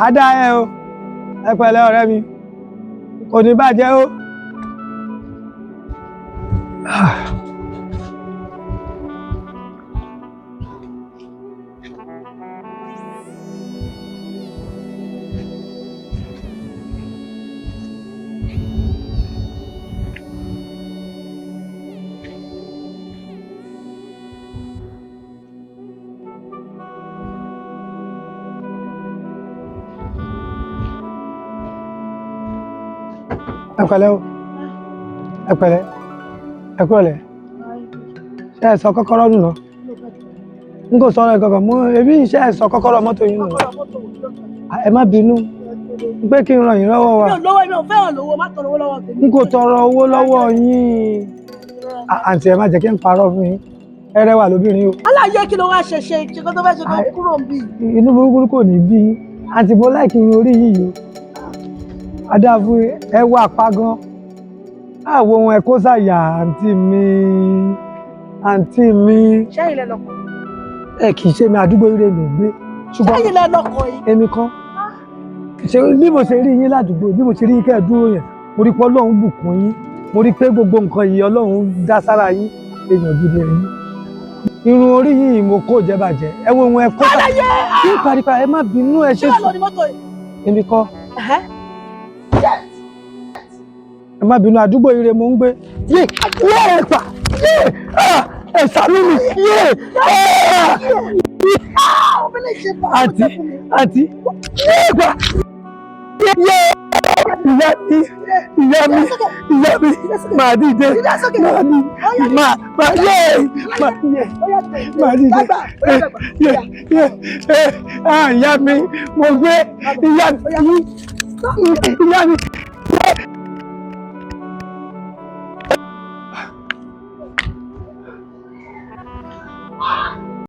Adá ẹ o. Ẹ pẹ̀lẹ́ ọ̀rẹ́ mi. Kò ní bàjẹ́ o. Ẹ pẹ̀lẹ́ o. Ẹ pẹ̀lẹ́. Ẹ kúrọ̀lẹ́. Ṣé ẹ sọ kọ́kọ́rọ́ nù lọ? N kò sọ̀rọ̀ ìkọ̀kọ̀ mọ́ ebi iṣẹ́ ẹ sọ kọ́kọ́rọ́ mọ́tò yín nù lọ. Ẹ má bínú pé kí n ràn yín lọ́wọ́ wa. Mi ò lówó, mi ò fẹ́ràn lówó, má tọrọ owó lọ́wọ́ tèmi. N kò tọrọ owó lọ́wọ́ yín. Àǹtí ẹ má jẹ́ kí n parọ́ fún yín. Ẹ rẹwà lóbìnrin o. Aláyé kí ló wá ṣe kó tó fẹ́ ṣe kó kúrò ń bì. Inú burúkú kò ní bí. Àǹtí mo láìkí yín orí yìí o. Adáàfú ẹ wà pa gan. Àwo ohun ẹ kó sàyà àǹtí mi. Àǹtí mi. Ṣẹ́yìn lẹ lọkọ̀. Ẹ kì í ṣe mi àdúgbò ire mi gbé. Ṣẹ́yìn lẹ lọkọ̀ yìí. Èmi kan. Bí mo ṣe rí yín ládùúgbò, bí mo ṣe rí yín kẹ́ ẹ dúró yẹn, mo rí pé Ọlọ́run bùkún yín. Mo rí pé gbogbo nǹkan yìí Ọlọ́run dá sára yín. Èèyàn gidi rí yín. Irun orí yìí mo kó jẹ́ bàjẹ́. Ẹ wo ohun ẹ kó sàyà. Kí paripa ẹ má bínú ẹ ṣe sùn. Ṣé wà lórí mọ́tò yìí? Èmi kọ́. Ẹ má bínú àdúgbò ire mo ń gbé. Yé ẹ pa ẹ ṣàánú mi yé àti yé pa yé ìyá mi máa dìde máa dìde ìyá mi mo gbé ìyá mi.